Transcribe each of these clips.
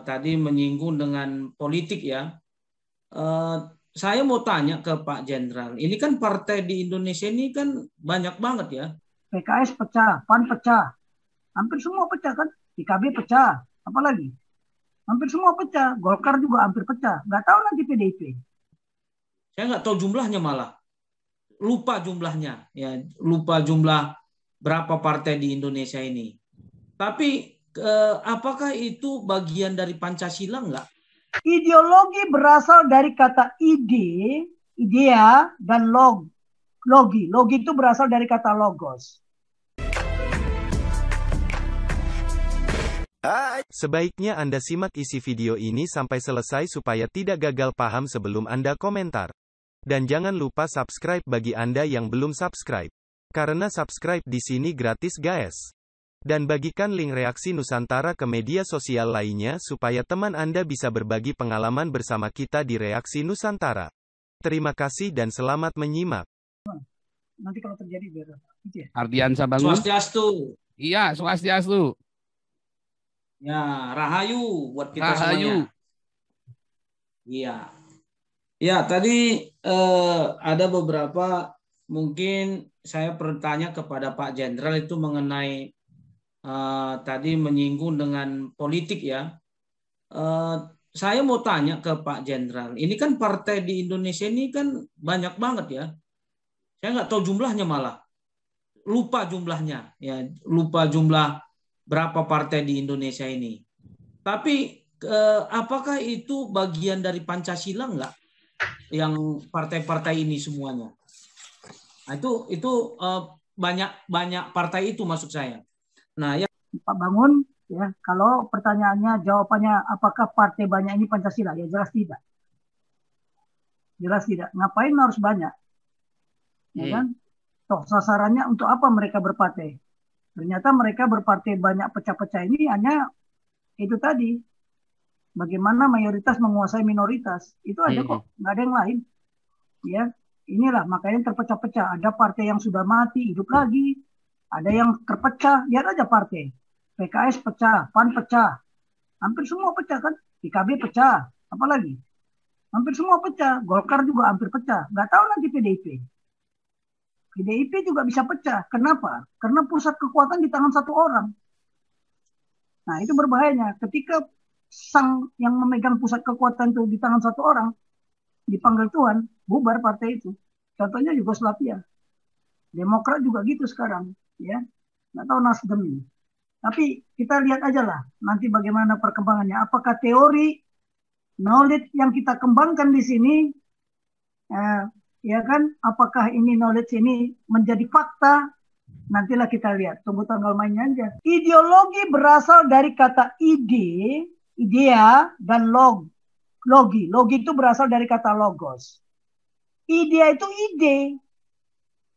tadi menyinggung dengan politik ya. Eh, saya mau tanya ke Pak Jenderal. Ini kan partai di Indonesia ini kan banyak banget ya. PKS pecah, PAN pecah, hampir semua pecah kan, PKB pecah, apalagi hampir semua pecah, Golkar juga hampir pecah, nggak tahu nanti PDIP. Saya nggak tahu jumlahnya malah. Lupa jumlahnya. Ya, lupa jumlah berapa partai di Indonesia ini. Tapi apakah itu bagian dari Pancasila nggak? Ideologi berasal dari kata ide, idea, dan logi. Logi itu berasal dari kata logos. Sebaiknya Anda simak isi video ini sampai selesai supaya tidak gagal paham sebelum Anda komentar. Dan jangan lupa subscribe bagi Anda yang belum subscribe. Karena subscribe di sini gratis guys. Dan bagikan link reaksi Nusantara ke media sosial lainnya supaya teman Anda bisa berbagi pengalaman bersama kita di Reaksi Nusantara. Terima kasih dan selamat menyimak. Nanti kalau terjadi biar gitu ya. Ardiansa Bangun. Swastiastu. Iya, swastiastu. Ya, rahayu buat kita Rahayu. semuanya. Iya. Ya, tadi ada beberapa mungkin saya bertanya kepada Pak Jenderal itu mengenai tadi menyinggung dengan politik ya. Saya mau tanya ke Pak Jenderal. Ini kan partai di Indonesia ini kan banyak banget ya. Saya nggak tahu jumlahnya malah. Lupa jumlahnya. Ya, lupa jumlah berapa partai di Indonesia ini. Tapi apakah itu bagian dari Pancasila nggak? Yang partai-partai ini semuanya. Nah, itu banyak partai itu maksud saya. Nah, ya Pak Bangun, ya kalau pertanyaannya jawabannya apakah partai banyak ini Pancasila? Ya jelas tidak. Jelas tidak. Ngapain harus banyak? Ya kan? Toh sasarannya untuk apa mereka berpartai? Ternyata mereka berpartai banyak pecah-pecah ini hanya itu tadi. Bagaimana mayoritas menguasai minoritas. Itu aja kok, nggak ada yang lain. Ya, inilah makanya terpecah-pecah. Ada partai yang sudah mati, hidup lagi. Ada yang terpecah, lihat aja partai. PKS pecah, PAN pecah. Hampir semua pecah kan. PKB pecah, apalagi. Hampir semua pecah. Golkar juga hampir pecah. Nggak tahu nanti PDIP. PDIP juga bisa pecah. Kenapa? Karena pusat kekuatan di tangan satu orang. Nah, itu berbahayanya. Ketika sang yang memegang pusat kekuatan itu di tangan satu orang, dipanggil Tuhan, bubar partai itu. Contohnya Yugoslavia. Demokrat juga gitu sekarang. Ya, nggak tahu Nasdem ini. Tapi kita lihat aja lah nanti bagaimana perkembangannya. Apakah teori knowledge yang kita kembangkan di sini, ya kan? Apakah ini knowledge ini menjadi fakta? Nantilah kita lihat. Tunggu tanggal mainnya aja. Ideologi berasal dari kata ide, idea, dan logi. Logi itu berasal dari kata logos. Idea itu ide,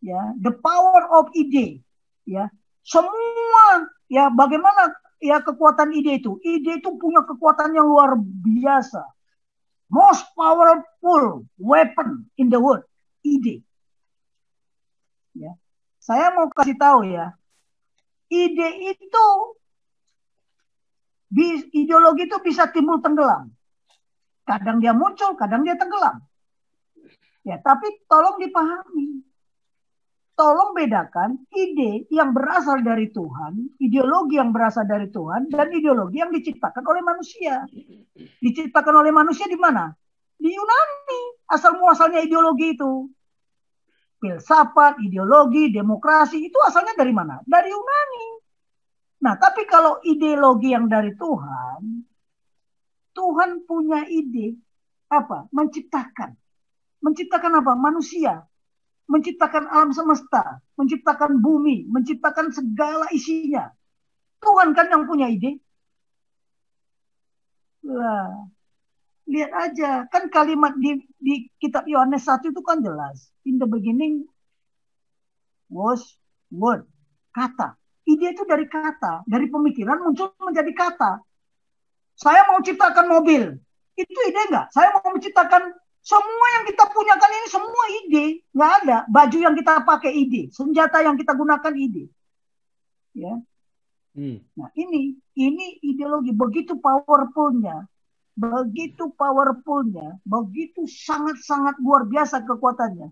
ya, the power of ide, ya. Semua, ya, bagaimana ya kekuatan ide itu? Ide itu punya kekuatan yang luar biasa. Most powerful weapon in the world, ide. Ya. Saya mau kasih tahu ya, ide itu ideologi itu bisa timbul tenggelam. Kadang dia muncul, kadang dia tenggelam. Ya, tapi tolong dipahami. Tolong bedakan ide yang berasal dari Tuhan, ideologi yang berasal dari Tuhan, dan ideologi yang diciptakan oleh manusia. Diciptakan oleh manusia di mana? Di Yunani. Asal muasalnya ideologi itu. Filsafat, ideologi, demokrasi, itu asalnya dari mana? Dari Yunani. Nah, tapi kalau ideologi yang dari Tuhan, Tuhan punya ide apa? Menciptakan. Menciptakan apa? Manusia. Menciptakan alam semesta. Menciptakan bumi. Menciptakan segala isinya. Tuhan kan yang punya ide. Lah, lihat aja. Kan kalimat di kitab Yohanes 1 itu kan jelas. In the beginning was word. Kata. Ide itu dari kata. Dari pemikiran muncul menjadi kata. Saya mau ciptakan mobil. Itu ide nggak? Saya mau menciptakan semua yang kita punyakan ini semua ide. Nggak ada. Baju yang kita pakai ide. Senjata yang kita gunakan ide. Ya. Nah, ini ideologi begitu powerfulnya, begitu sangat-sangat luar biasa kekuatannya.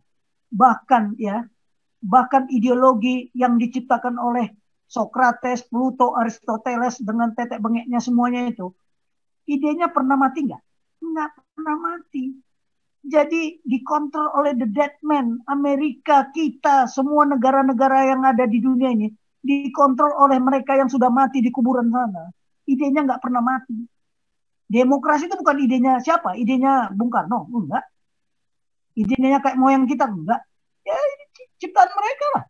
Bahkan ideologi yang diciptakan oleh Socrates, Plato, Aristoteles dengan tetek bengeknya semuanya itu, idenya pernah mati nggak? Nggak pernah mati. Jadi dikontrol oleh the dead man, Amerika, kita, semua negara-negara yang ada di dunia ini dikontrol oleh mereka yang sudah mati di kuburan sana. Idenya nggak pernah mati. Demokrasi itu bukan idenya siapa? Idenya Bung Karno? Enggak. Idenya kayak moyang kita? Enggak. Ya ini ciptaan mereka lah.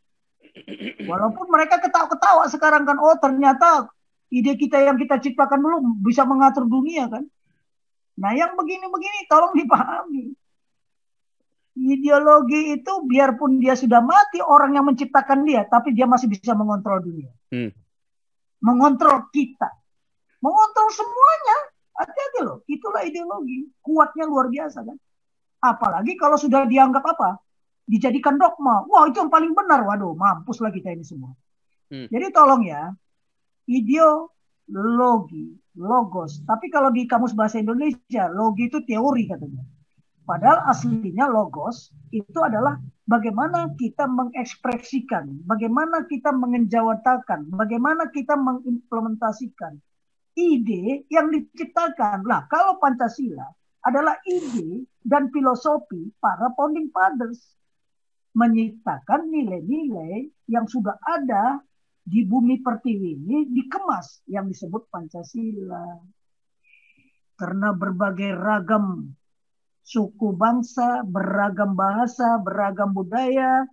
Walaupun mereka ketawa-ketawa sekarang kan, oh ternyata ide kita yang kita ciptakan dulu bisa mengatur dunia kan. Nah yang begini-begini tolong dipahami. Ideologi itu biarpun dia sudah mati orang yang menciptakan dia, tapi dia masih bisa mengontrol dunia. Mengontrol kita. Mengontrol semuanya. Hati-hati loh. Itulah ideologi. Kuatnya luar biasa kan. Apalagi kalau sudah dianggap apa? Dijadikan dogma. Wah itu yang paling benar. Waduh mampuslah kita ini semua. Jadi tolong ya. Ideologi. Logos. Tapi kalau di kamus bahasa Indonesia, logi itu teori katanya. Padahal aslinya logos itu adalah bagaimana kita mengekspresikan, bagaimana kita mengenjawatakan, bagaimana kita mengimplementasikan ide yang diciptakan. Lah, kalau Pancasila adalah ide dan filosofi para founding fathers. Menciptakan nilai-nilai yang sudah ada di bumi pertiwi ini dikemas yang disebut Pancasila. Karena berbagai ragam suku bangsa, beragam bahasa, beragam budaya,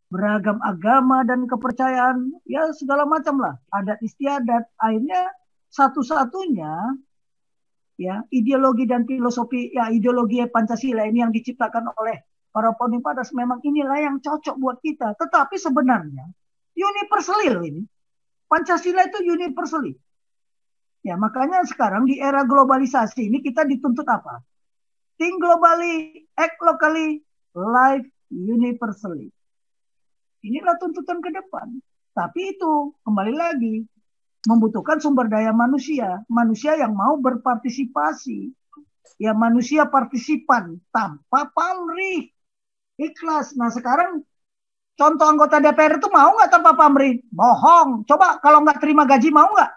beragam agama dan kepercayaan, ya segala macam lah, adat istiadat. Akhirnya satu-satunya ya ideologi dan filosofi, ya ideologi Pancasila ini yang diciptakan oleh para founding fathers memang inilah yang cocok buat kita. Tetapi sebenarnya universally loh ini. Pancasila itu universally. Ya makanya sekarang di era globalisasi ini kita dituntut apa? Think globally, act locally, live universally. Inilah tuntutan ke depan. Tapi itu kembali lagi membutuhkan sumber daya manusia. Manusia yang mau berpartisipasi. Ya manusia partisipan tanpa pamrih. Ikhlas. Nah sekarang contoh anggota DPR itu mau nggak tanpa pamrih? Bohong. Coba kalau nggak terima gaji mau nggak?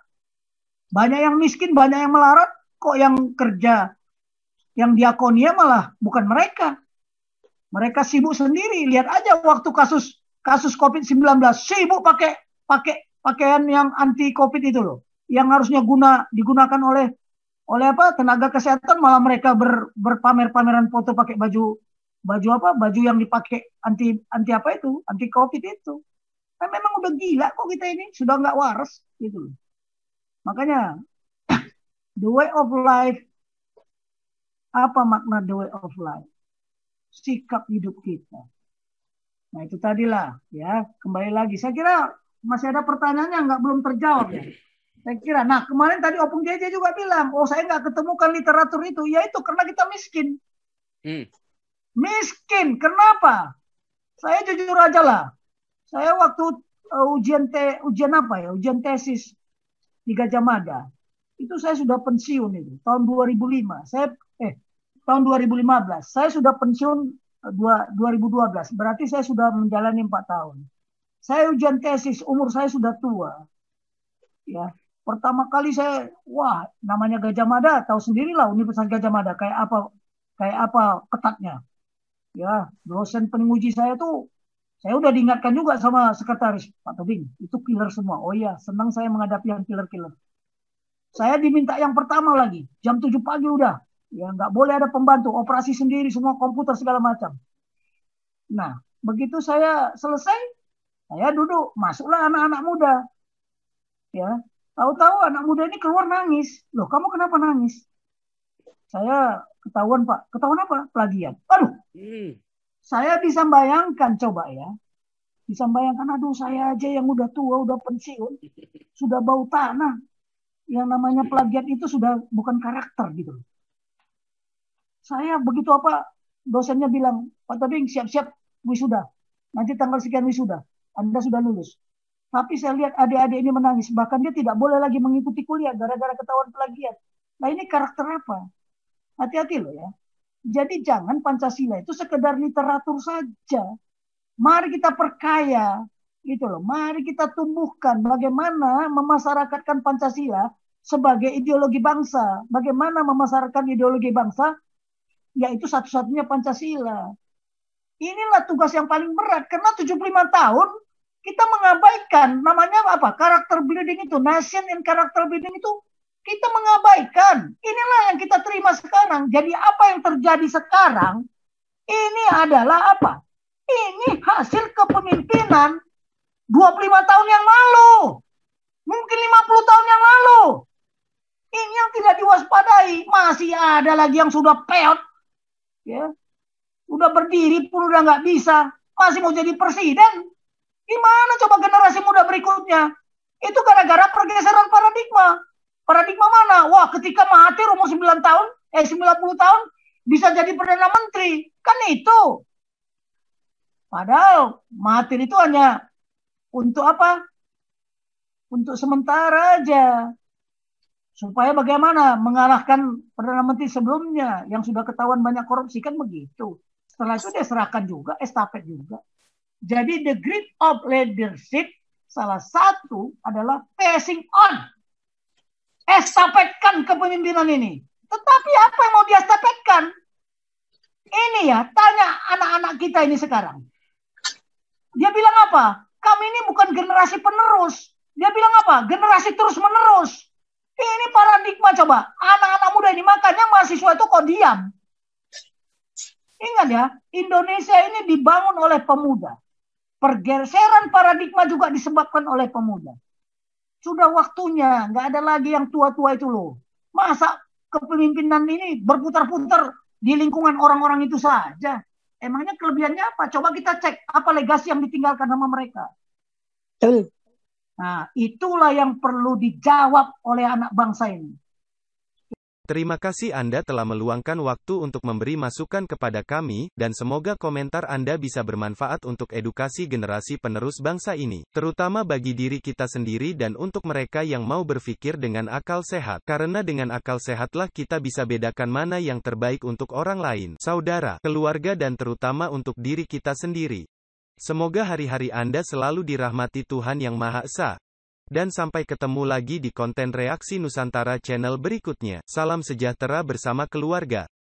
Banyak yang miskin, banyak yang melarat. Kok yang kerja yang diakonia malah bukan mereka. Mereka sibuk sendiri. Lihat aja waktu kasus COVID-19 sibuk pakai pakaian yang anti COVID itu loh. Yang harusnya digunakan oleh apa? Tenaga kesehatan malah mereka berpamer-pameran foto pakai baju apa? Baju yang dipakai anti apa itu? Anti COVID itu. Kan memang udah gila kok kita ini, sudah nggak waras gitu loh. Makanya the way of life. Apa makna the way of life? Sikap hidup kita. Nah itu tadilah ya, kembali lagi. Saya kira masih ada pertanyaannya nggak belum terjawab ya. Saya kira. Nah kemarin tadi Opung JJ juga bilang, oh saya nggak ketemukan literatur itu. Ya itu karena kita miskin. Miskin. Kenapa? Saya jujur aja lah. Saya waktu ujian apa ya? Ujian tesis di Gajah Mada. Itu saya sudah pensiun itu tahun 2005. Tahun 2015. Saya sudah pensiun 2012. Berarti saya sudah menjalani 4 tahun. Saya ujian tesis, umur saya sudah tua. Ya, pertama kali saya, wah, namanya Gajah Mada, tahu sendirilah Universitas Gajah Mada kayak apa ketatnya. Ya, dosen penguji saya tuh saya udah diingatkan juga sama sekretaris, Pak Tobing, itu killer semua. Oh iya, senang saya menghadapi yang killer-killer. Saya diminta yang pertama lagi, jam 7 pagi udah. Ya nggak boleh ada pembantu, operasi sendiri, semua komputer segala macam. Nah, begitu saya selesai, saya duduk, masuklah anak-anak muda. Ya, tahu-tahu anak muda ini keluar nangis. Loh, kamu kenapa nangis? Saya ketahuan Pak. Ketahuan apa? Plagiat. Aduh, saya bisa bayangkan coba ya. Bisa bayangkan, aduh saya aja yang udah tua, udah pensiun, sudah bau tanah. Yang namanya plagiat itu sudah bukan karakter gitu. Saya begitu apa, dosennya bilang, Pak Tobing siap-siap wisuda. Nanti tanggal sekian wisuda. Anda sudah lulus. Tapi saya lihat adik-adik ini menangis. Bahkan dia tidak boleh lagi mengikuti kuliah gara-gara ketahuan plagiat. Nah ini karakter apa? Hati-hati loh ya. Jadi jangan Pancasila itu sekedar literatur saja. Mari kita perkaya, gitu loh. Mari kita tumbuhkan bagaimana memasyarakatkan Pancasila sebagai ideologi bangsa. Bagaimana memasyarakatkan ideologi bangsa, yaitu satu-satunya Pancasila. Inilah tugas yang paling berat, karena 75 tahun kita mengabaikan, namanya apa? Karakter building itu, nation and character building itu kita mengabaikan. Inilah yang kita terima sekarang. Jadi apa yang terjadi sekarang, ini adalah apa? Ini hasil kepemimpinan 25 tahun yang lalu. Mungkin 50 tahun yang lalu. Ini yang tidak diwaspadai. Masih ada lagi yang sudah peot. Ya. Udah berdiri pun udah nggak bisa. Masih mau jadi presiden. Gimana coba generasi muda berikutnya? Itu gara-gara pergeseran paradigma. Paradigma mana? Wah, ketika Mahathir umur 90 tahun bisa jadi Perdana Menteri. Kan itu. Padahal Mahathir itu hanya untuk apa? Untuk sementara aja. Supaya bagaimana mengalahkan Perdana Menteri sebelumnya yang sudah ketahuan banyak korupsi, kan begitu. Setelah itu dia serahkan juga, estafet juga. Jadi the grit of leadership salah satu adalah passing on. Estafetkan kepemimpinan ini. Tetapi apa yang mau diestafetkan? Ini ya, tanya anak-anak kita ini sekarang. Dia bilang apa? Kami ini bukan generasi penerus. Dia bilang apa? Generasi terus menerus. Ini paradigma coba. Anak-anak muda ini, makanya mahasiswa itu kok diam. Ingat ya, Indonesia ini dibangun oleh pemuda. Pergeseran paradigma juga disebabkan oleh pemuda. Sudah waktunya, nggak ada lagi yang tua-tua itu loh. Masa kepemimpinan ini berputar-putar di lingkungan orang-orang itu saja? Emangnya kelebihannya apa? Coba kita cek apa legasi yang ditinggalkan sama mereka. Nah, itulah yang perlu dijawab oleh anak bangsa ini. Terima kasih Anda telah meluangkan waktu untuk memberi masukan kepada kami, dan semoga komentar Anda bisa bermanfaat untuk edukasi generasi penerus bangsa ini, terutama bagi diri kita sendiri dan untuk mereka yang mau berpikir dengan akal sehat. Karena dengan akal sehatlah kita bisa bedakan mana yang terbaik untuk orang lain, saudara, keluarga dan terutama untuk diri kita sendiri. Semoga hari-hari Anda selalu dirahmati Tuhan Yang Maha Esa. Dan sampai ketemu lagi di konten Reaksi Nusantara channel berikutnya. Salam sejahtera bersama keluarga.